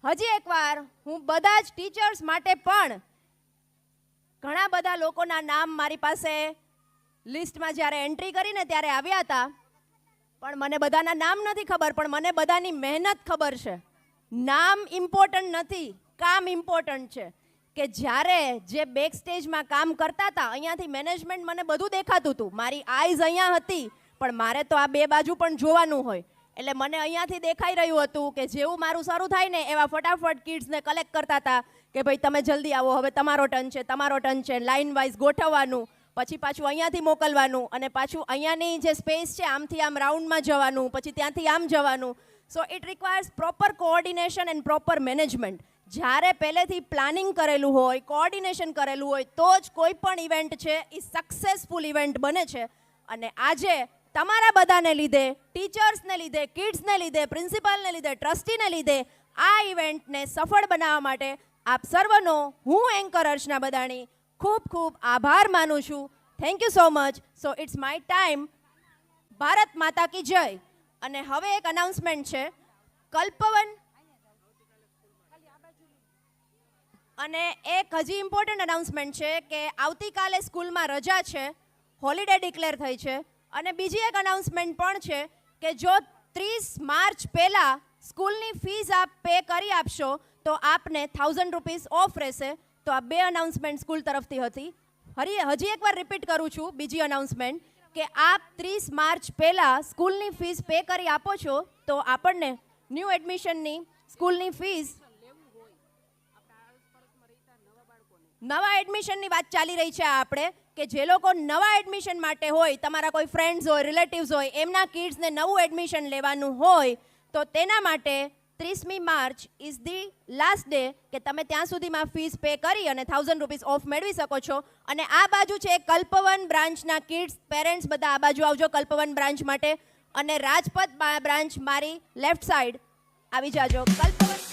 હજી એકવાર હું બધા જ ટીચર્સ માટે પણ ઘણા બધા લોકોના નામ મારી પાસે લિસ્ટમાં જ્યારે એન્ટ્રી કરીને ત્યારે આવ્યા હતા, પણ મને બધાના નામ નથી ખબર, પણ મને બધાની મહેનત ખબર છે. નામ ઇમ્પોર્ટન્ટ નથી, કામ ઇમ્પોર્ટન્ટ છે. કે જ્યારે જે બેક સ્ટેજમાં કામ કરતા હતા, અહીંયાથી મેનેજમેન્ટ મને બધું દેખાતું હતું, મારી આઈઝ અહીંયા હતી, પણ મારે તો આ બે બાજુ પણ જોવાનું હોય, એટલે મને અહીંયાથી દેખાઈ રહ્યું હતું કે જેવું મારું શરૂ થાય ને એવા ફટાફટ કિડ્સને કલેક્ટ કરતા હતા કે ભાઈ તમે જલ્દી આવો, હવે તમારો ટર્ન છે, તમારો ટર્ન છે, લાઇન વાઇઝ ગોઠવવાનું, પછી પાછું અહીંયાથી મોકલવાનું, અને પાછું અહીંયાની જે સ્પેસ છે આમથી આમ રાઉન્ડમાં જવાનું, પછી ત્યાંથી આમ જવાનું. So it requires proper coordination and proper management. જ્યારે પહેલેથી પ્લાનિંગ કરેલું હોય, કોઓર્ડિનેશન કરેલું હોય, તો જ કોઈ પણ ઇવેન્ટ છે એ સક્સેસફુલ ઇવેન્ટ બને છે. અને આજે તમારા બધાને લીધે, ટીચર્સને લીધે, કિડ્સને લીધે, પ્રિન્સિપાલને લીધે, ટ્રસ્ટીને લીધે આ ઇવેન્ટને સફળ બનાવવા માટે આપ સર્વનો હું એન્કર અર્ચના બદાણી ખૂબ ખૂબ આભાર માનું છું. Thank you so much. So it's my time. Bharat માતા કી જય. અને હવે એક અનાઉન્સમેન્ટ છે. કલ્પવન અને એક હજી ઇમ્પોર્ટન્ટ અનાઉન્સમેન્ટ છે કે આવતીકાલે સ્કૂલમાં રજા છે, હોલિડે ડિક્લેર થઈ છે. અને બીજી એક અનાઉન્સમેન્ટ પણ છે કે જો 30 માર્ચ પહેલાં સ્કૂલની ફીસ આપ પે કરી આપશો તો આપને 1000 રૂપીસ ઓફ રહેશે. તો આ બે અનાઉન્સમેન્ટ સ્કૂલ તરફથી હતી. હજી એકવાર રિપીટ કરું છું બીજી અનાઉન્સમેન્ટ કે આપ 30 માર્ચ પહેલાં સ્કૂલની ફીસ પે કરી આપો છો તો આપણને ન્યૂ એડમિશનની સ્કૂલની ફીસ, નવા એડમિશનની વાત ચાલી રહી છે આપણે, કે જે લોકો નવા એડમિશન માટે હોય, તમારા કોઈ ફ્રેન્ડ્સ હોય, રિલેટિવ્સ હોય, એમના કિડ્સને નવું એડમિશન લેવાનું હોય તો તેના માટે 30મી March is the last day કે તમે ત્યાં સુધીમાં ફીસ પે કરી અને 1000 રૂપીસ ઓફ મેળવી શકો છો. અને આ બાજુ છે કલ્પવન બ્રાન્ચના કિડ્સ, પેરેન્ટ્સ બધા આ બાજુ આવજો કલ્પવન બ્રાન્ચ માટે, અને રાજપથ બ્રાન્ચ મારી લેફ્ટ સાઈડ આવી જાજો. કલ્પવન